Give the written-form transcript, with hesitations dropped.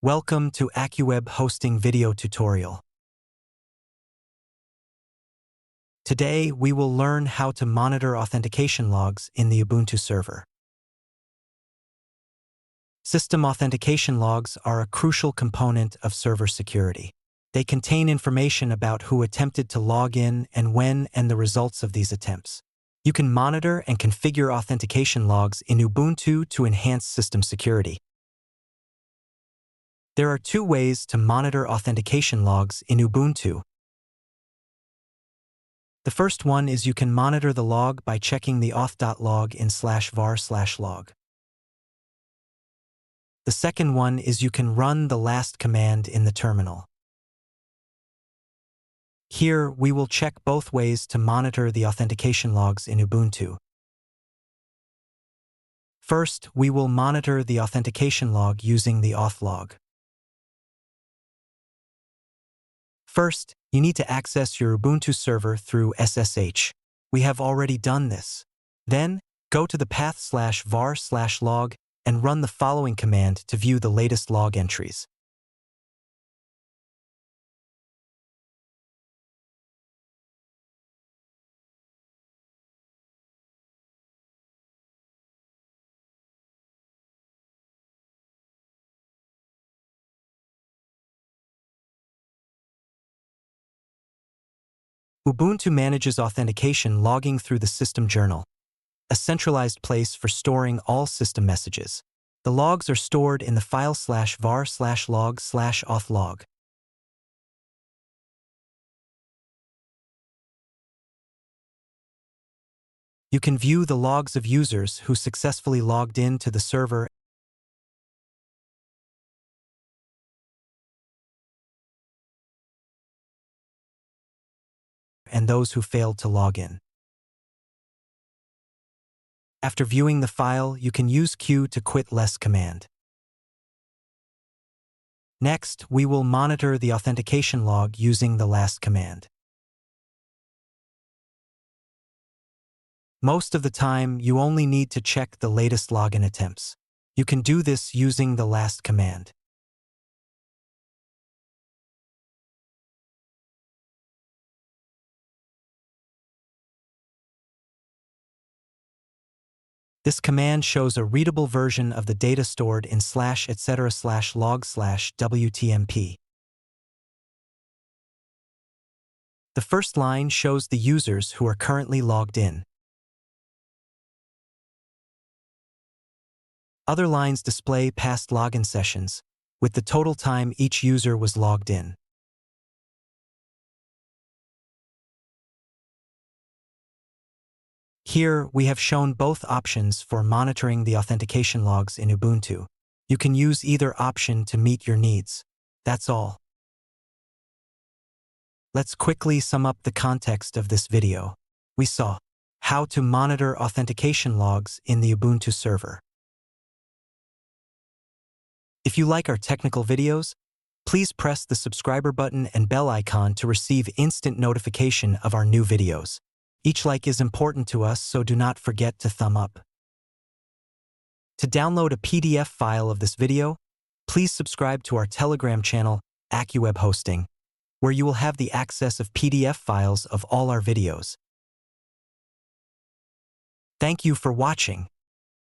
Welcome to AccuWeb hosting video tutorial. Today, we will learn how to monitor authentication logs in the Ubuntu server. System authentication logs are a crucial component of server security. They contain information about who attempted to log in and when and the results of these attempts. You can monitor and configure authentication logs in Ubuntu to enhance system security. There are two ways to monitor authentication logs in Ubuntu. The first one is you can monitor the log by checking the auth.log in /var/log. The second one is you can run the last command in the terminal. Here, we will check both ways to monitor the authentication logs in Ubuntu. First, we will monitor the authentication log using the auth log. First, you need to access your Ubuntu server through SSH. We have already done this. Then, go to the path /var/log and run the following command to view the latest log entries. Ubuntu manages authentication logging through the system journal, a centralized place for storing all system messages. The logs are stored in the file /var/log/authlog. You can view the logs of users who successfully logged in to the server and those who failed to log in. After viewing the file, you can use Q to quit less command. Next, we will monitor the authentication log using the last command. Most of the time, you only need to check the latest login attempts. You can do this using the last command. This command shows a readable version of the data stored in /etc/log/wtmp. The first line shows the users who are currently logged in. Other lines display past login sessions, with the total time each user was logged in. Here, we have shown both options for monitoring the authentication logs in Ubuntu. You can use either option to meet your needs. That's all. Let's quickly sum up the context of this video. We saw how to monitor authentication logs in the Ubuntu server. If you like our technical videos, please press the subscriber button and bell icon to receive instant notification of our new videos. Each like is important to us, so do not forget to thumb up. To download a PDF file of this video, please subscribe to our Telegram channel, AccuWeb Hosting, where you will have the access of PDF files of all our videos. Thank you for watching.